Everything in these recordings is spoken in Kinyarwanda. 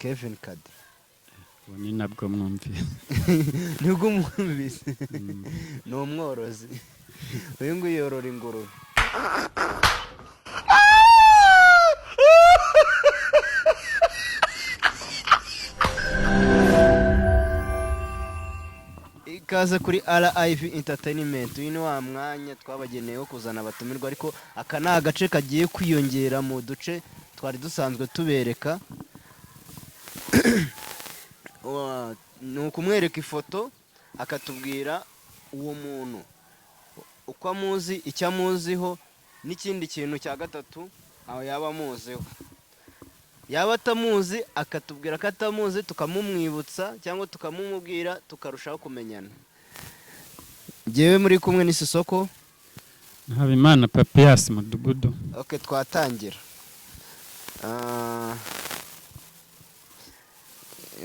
Kevin Kade. ubu ni nabwo mwumviye. Nibwo mwumvise. Ni umworozi. Uyu nguyu yorora ingurube. Ikaze kuri RIV Entertainment. Uyu ni wa mwanya twabageneye wo kuzana abatumirwa, ariko aka ni agace kagiye kwiyongera mu duce twari dusanzwe tubereka. Ni ukumwereka ifoto akatubwira uwo muntu uko amuzi, icyo amuziho, n'ikindi kintu cya gatatu aho yaba amuziho. Yaba atamuzi akatubwira ko atamuzi, tukamumwibutsa cyangwa tukamumubwira, tukarushaho kumenyana. Njyewe muri kumwe n'Isisoko Habimana Papias Mudugudu. Okay, twatangira.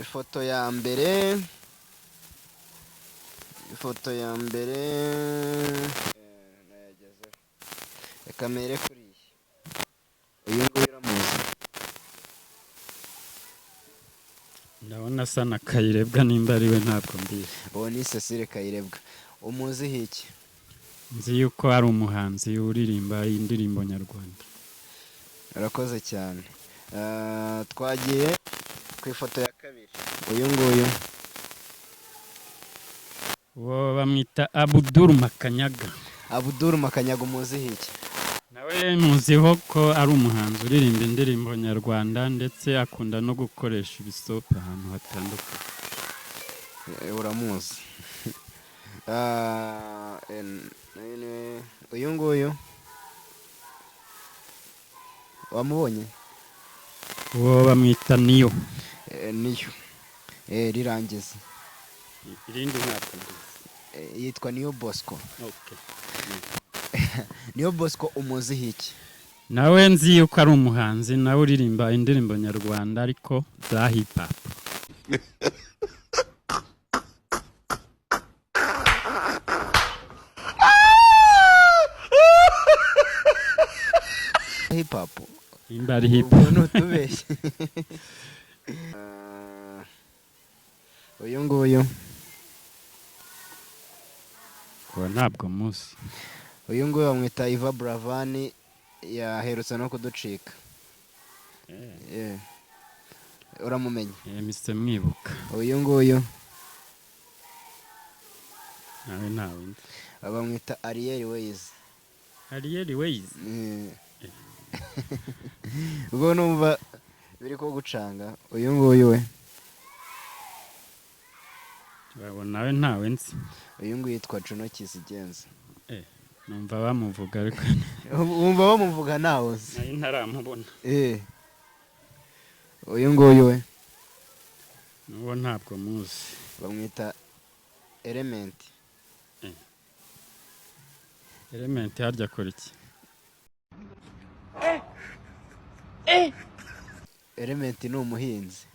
Ifoto ya mbere nayagezeho. Reka mere kuri iyi. Uyu nguyu uramuzi? Ndabona asa na Kayirebwa, nimba ari we ntabwo mbizi. Uwo ni Cecile Kayirebwa. Umuziho iki? Nzi yuko ari umuhanzi uririmba indirimbo nyarwanda. Urakoze cyane. Twagiye ku ifoto ya kabiri. Uyu nguyu uwo bamwita Abdul Makanyaga. Abdul Makanyaga, umuziho iki? Nawe muziho ko ari umuhanzi uririmba indirimbo nyarwanda, ndetse akunda no gukoresha ibisope ahantu hatandukanye. Uramuzi? Uyu nguyu wamubonye? Uwo bamwita Niyo. Niyo. Rirangiza. Irindi ntabwo mbizi. Yitwa Niyo Bosco. Okay. Niyo Bosco, umuziho iki? Nawe nzi yuko ari umuhanzi nawe uririmba indirimbo nyarwanda ariko za hip hop. Hip hop. Imba ari hip hop. Nutubeshye. Uyu nguyu. Uwo ntabwo muzi. Uyu nguyu bamwita Iva Bravani, yaherutse no kuducika. Uramumenye? Mise mwibuka. Uyu nguyu nawe ntawe nzi. bamwita Ariel Ways. Ariel Ways. Ubwo numva biri ko gucanga. Uyu nguyu we nawe ntawe nzi. Uyu nguyu yitwa Juno Kizigenza. Numva bamuvuga ariko wumva bamuvuga nawe uzi? nari ntaramubona. Uyu nguyu we nuwo ntabwo muzi. bamwita Element. Element harya akora iki? Element ni umuhinzi.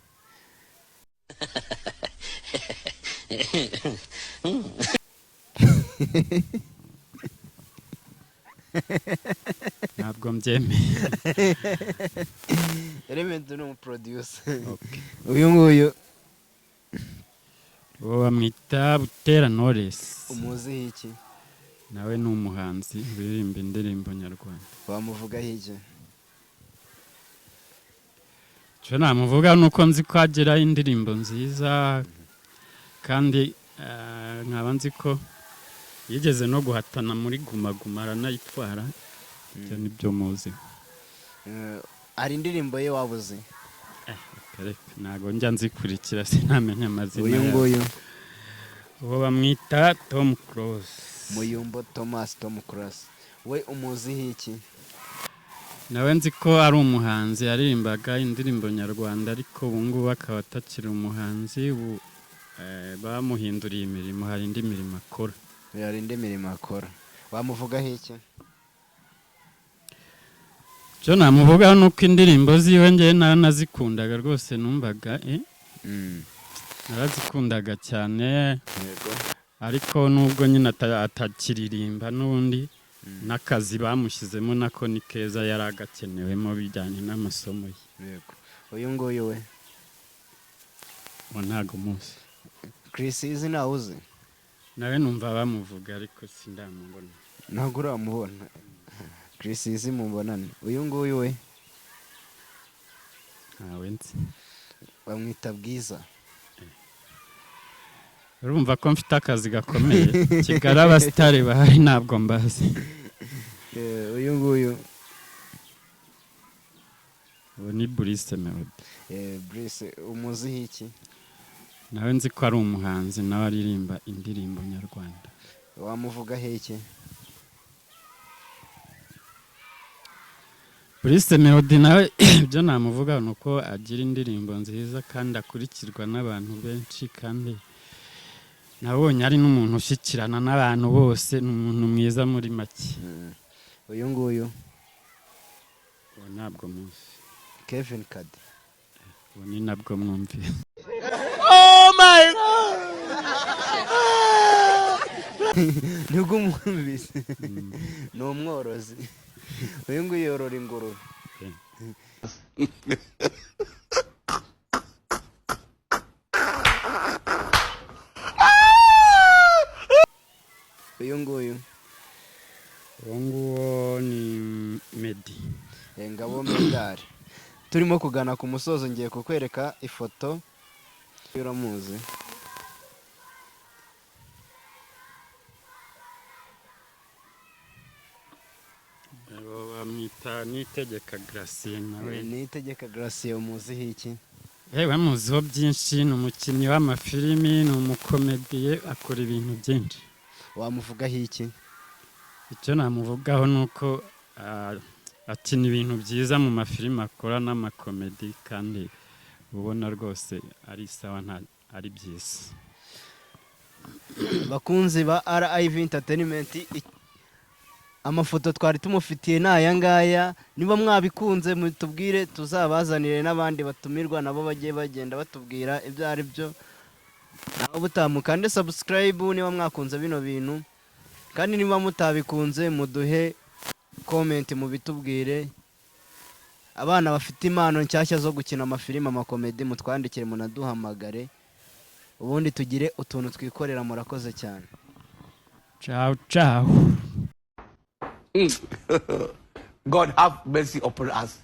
Ntabwo mbyemeye. Element ni umuproducer. Uyu nguyu uwo bamwita Butera Knowless. umuziho iki? Nawe ni umuhanzi uririmba indirimbo nyarwanda. Wamuvugaho iki? Cyo namuvuga nuko nzi ko agira indirimbo nziza, kandi nkaba nzi ko yigeze no guhatana muri Guma Guma aranayitwara. Ibyo nibyo muzi. Ari indirimbo ye wabuze? Ntago njya nzikurikira, sinamenya amazina. Uyu nguyu uwo bamwita Tom Close. Muyumbo Thomas Tom Close. We umuziho iki? Nawe nzi ko ari umuhanzi aririmbaga indirimbo nyarwanda, ariko ubu ngubu akaba atakiri umuhanzi. Bamuhinduriye imirimo, hari indi mirimo akora. Hari indi mirimo akora. Wamuvugaho iki? Cyo namuvugaho nuko indirimbo ziwe njye narazikundaga rwose, numvaga narazikundaga cyane. Ariko nubwo nyine atakiririmba, n'ubundi n'akazi bamushyizemo nako ni keza, yari agakenewemo bijyanye n'amasomo ye. Uyu nguyu we ntago muzi. Chris Easy nawe uzi? Nawe numva bamuvuga ariko sindamubona. Ntabwo uramubona. Chris Easy mubonane. Uyu nguyu we ntawe nzi. bamwita Bwiza. Urumva ko mfite akazi gakomeye. Kigali abasitari bahari ntabwo mbazi. Uyu nguyu ubu ni Bruce Melody. Bruce umuziho iki? Nawe nzi ko ari umuhanzi nawe aririmba indirimbo nyarwanda. Wamuvuga heke? Bruce Melody nawe ibyo namuvuga nuko agira indirimbo nziza kandi akurikirwa n'abantu benshi kandi nabonye ari n'umuntu ushikirana n'abantu bose, n'umuntu mwiza muri make. Uyu nguyu ubu ntabwo muzi. Kevin Kade. ubu ni nabwo mwumviye. Oh my God! Nubwo mwumvise ni umworozi. Uyu nguyu yorora ingurube. Uyu nguyu uwo nguwo ni Meddy. Ngabo Medali. Turimo kugana ku musozo, ngiye kukwereka ifoto uramuzi. Bamwita Niyitegeka Gratien nawe. Niyitegeka Gratien umuziho iki? Bamuziho byinshi, ni umukinnyi w'amafilimi, ni umukomediye, akora ibintu byinshi. Wamuvugaho iki? Icyo namuvugaho ni uko akina ibintu byiza mu mafilimi akora n'amakomedi kandi ubona rwose ari sawa, ari byiza. Bakunzi ba RIV Entertainment, amafoto twari tumufitiye ni aya ngaya. Niba mwabikunze mutubwire, tuzabazanire n'abandi batumirwa nabo bagiye bagenda batubwira ibyo ari byo. Naho butamukande subscribe niba mwakunze bino bintu, kandi niba mutabikunze muduhe comment mubitubwire. Abana bafite impano nshyashya zo gukina amafilimi, amakomedi, mutwandikire munaduhamagare, ubundi tugire utuntu twikorera. Murakoze cyane. Ciao ciao. God have mercy upon us.